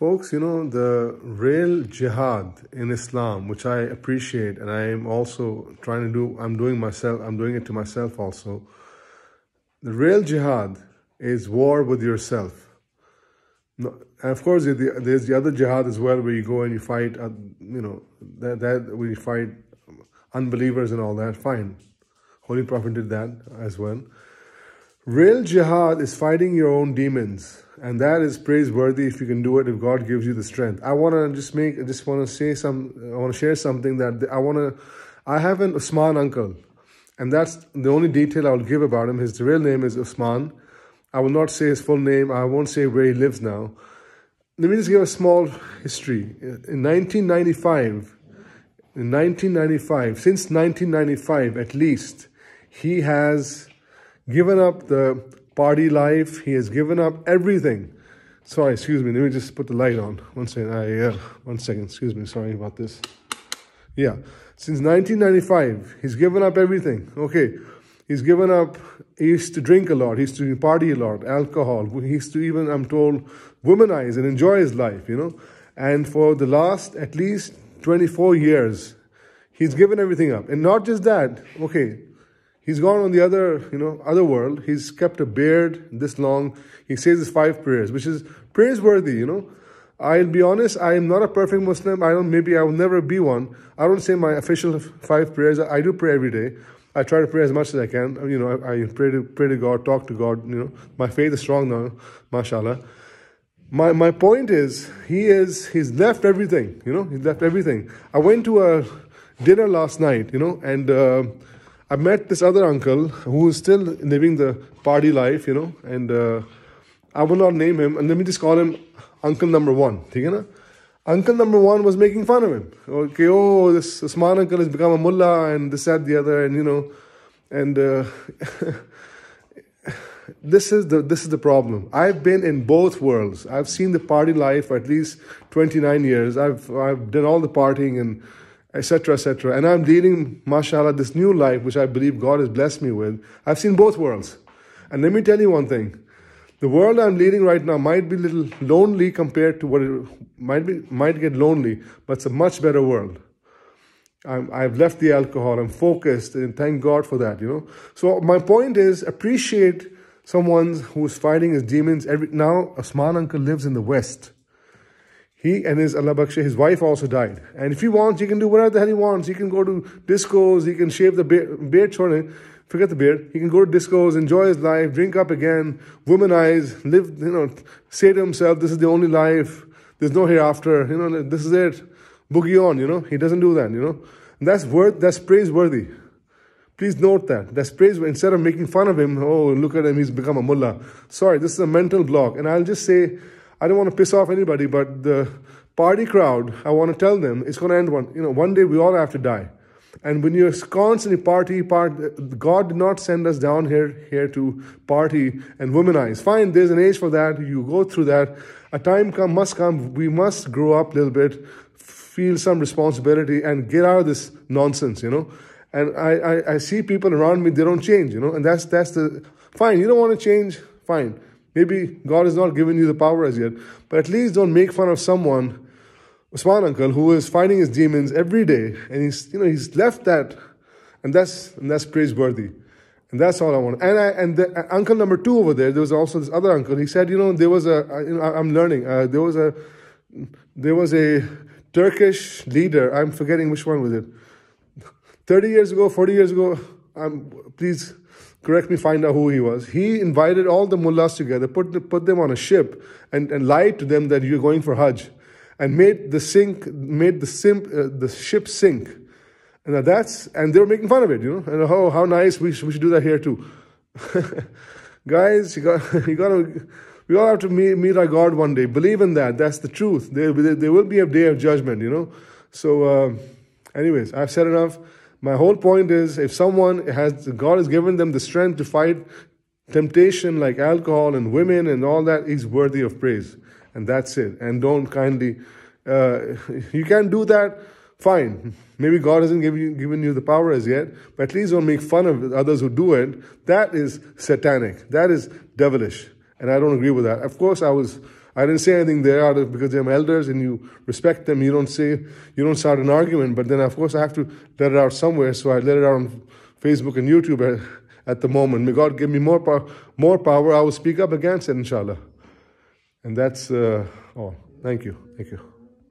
Folks, the real jihad in Islam, which I appreciate, and I am also trying to do, I'm doing it to myself also. The real jihad is war with yourself. No, and of course, there's the other jihad as well, where you go and you fight, that we fight unbelievers and all that. Fine. Holy Prophet did that as well. Real jihad is fighting your own demons, and that is praiseworthy if you can do it, if God gives you the strength. I want to share something that I have an Usman uncle, and that's the only detail I'll give about him. His real name is Usman. I will not say his full name. I won't say where he lives now. Let me just give a small history. In 1995, since 1995 at least, he has given up the party life. He has given up everything. Sorry, excuse me. Let me just put the light on. One second. Excuse me. Sorry about this. Yeah. Since 1995, he's given up everything. Okay. He's given up, he used to drink a lot. He used to party a lot, alcohol. He used to even, I'm told, womanize and enjoy his life, And for the last at least 24 years, he's given everything up. And not just that, okay. He's gone on the other world. He's kept a beard this long. He says his 5 prayers, which is praiseworthy, I'll be honest, I am not a perfect Muslim. Maybe I will never be one. I don't say my official 5 prayers. I do pray every day. I try to pray as much as I can. I pray to God, talk to God, My faith is strong now, mashallah. My point is, he's left everything, He's left everything. I went to a dinner last night, and I met this other uncle who is still living the party life, and I will not name him, and let me just call him Uncle number 1. Uncle number 1 was making fun of him. Okay, this Usman uncle has become a mullah and this, that, the other, and this is the problem. I've been in both worlds. I've seen the party life for at least 29 years. I've done all the partying and etc., etc. And I'm leading, mashallah, this new life, which I believe God has blessed me with. I've seen both worlds. And let me tell you one thing. The world I'm leading right now might be a little lonely compared to what it might get lonely, but it's a much better world. I've left the alcohol. I'm focused, and thank God for that, So my point is, appreciate someone who's fighting his demons. Now, Usman uncle lives in the West. He and his wife also died. And if he wants, he can do whatever the hell he wants. He can go to discos. He can shave the beard. Forget the beard. He can go to discos, enjoy his life, drink up again, womanize, live, say to himself, this is the only life. There's no hereafter. This is it. Boogie on, He doesn't do that, And that's praiseworthy. Please note that. That's praiseworthy. Instead of making fun of him, look at him, he's become a mullah. Sorry, this is a mental block. And I'll just say, I don't want to piss off anybody, but the party crowd, I want to tell them, it's going to end one day we all have to die. And when you're constantly party, God did not send us down here to party and womanize. Fine, there's an age for that. You go through that. A time must come. We must grow up a little bit, feel some responsibility, and get out of this nonsense, And I see people around me, they don't change, And that's the fine. You don't want to change, fine. Maybe God has not given you the power as yet, but at least don't make fun of someone, Usman uncle, who is fighting his demons every day, and he's left that, and that's praiseworthy, and that's all I want. And the uncle number 2 over there was also this other uncle. He said, there was I'm learning. There was a Turkish leader. I'm forgetting which one was it. 30 years ago, 40 years ago. Please correct me, find out who he was. He invited all the mullahs together, put them on a ship, and lied to them that you're going for Hajj, and made the ship sink. And they were making fun of it, And how nice, we should do that here too. Guys, we all have to meet our God one day. Believe in that. That's the truth. There will be a day of judgment, So, anyways, I've said enough. My whole point is, if God has given them the strength to fight temptation like alcohol and women and all that, he's worthy of praise. And that's it. And don't kindly, you can't do that, fine. Maybe God hasn't given you the power as yet, but at least don't make fun of others who do it. That is satanic. That is devilish. And I don't agree with that. Of course, I didn't say anything there because they're my elders and you respect them. You don't start an argument. But then, of course, I have to let it out somewhere. So I let it out on Facebook and YouTube at the moment. May God give me more power. I will speak up against it, inshallah. And that's all. Thank you. Thank you.